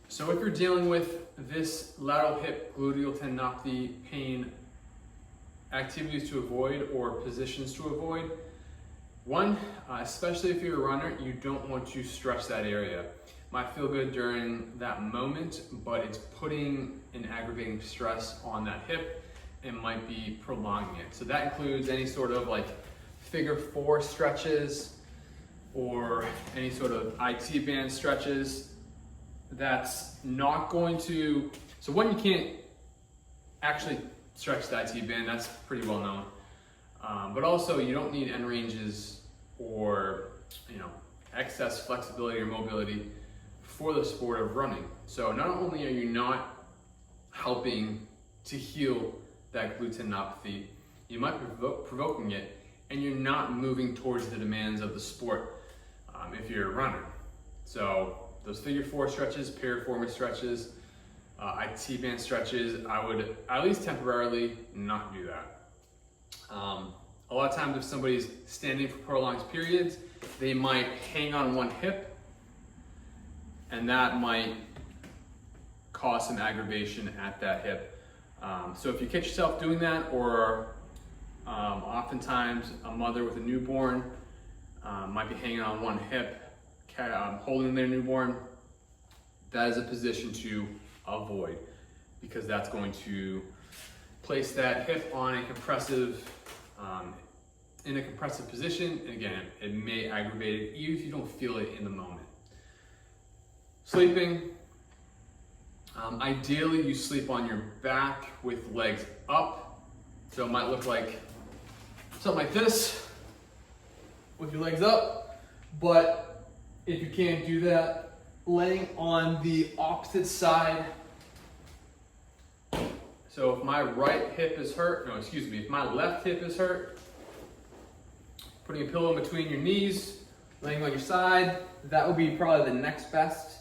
So if you're dealing with this lateral hip gluteal tendinopathy pain, activities to avoid or positions to avoid. One, especially if you're a runner, you don't want to stretch that area. Might feel good during that moment, but it's putting an aggravating stress on that hip and might be prolonging it. So that includes any sort of like figure 4 stretches or any sort of IT band stretches. That's not going to, so one, you can't actually stretch the IT band, that's pretty well known. But also you don't need end ranges or excess flexibility or mobility for the sport of running. So not only are you not helping to heal that glute tendinopathy, you might be provoking it, and you're not moving towards the demands of the sport if you're a runner. So those figure 4 stretches, piriformis stretches, IT band stretches, I would at least temporarily not do that. A lot of times if somebody's standing for prolonged periods, they might hang on one hip, and that might cause some aggravation at that hip. So if you catch yourself doing that, or oftentimes a mother with a newborn might be hanging on one hip, holding their newborn, that is a position to avoid, because that's going to place that hip on a compressive, in a compressive position. And again, it may aggravate it even if you don't feel it in the moment. Sleeping, ideally you sleep on your back with legs up. So it might look like something like this with your legs up, but if you can't do that, laying on the opposite side. So if my right hip is hurt, if my left hip is hurt, putting a pillow in between your knees, laying on your side, that would be probably the next best.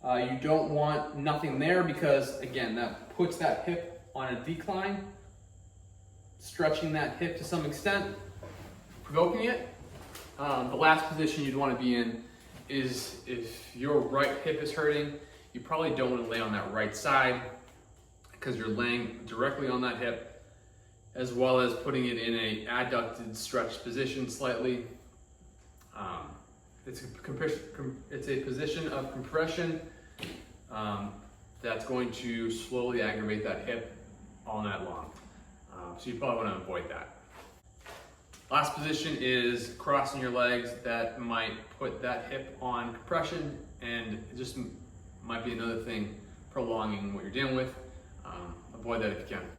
You don't want nothing there, because again, that puts that hip on a decline, stretching that hip to some extent, provoking it. The last position you'd want to be in is if your right hip is hurting, you probably don't want to lay on that right side, because you're laying directly on that hip, as well as putting it in a adducted stretched position slightly. It's a position of compression that's going to slowly aggravate that hip all night long. So you probably want to avoid that. Last position is crossing your legs. That might put that hip on compression, and it just might be another thing prolonging what you're dealing with. Avoid that if you can.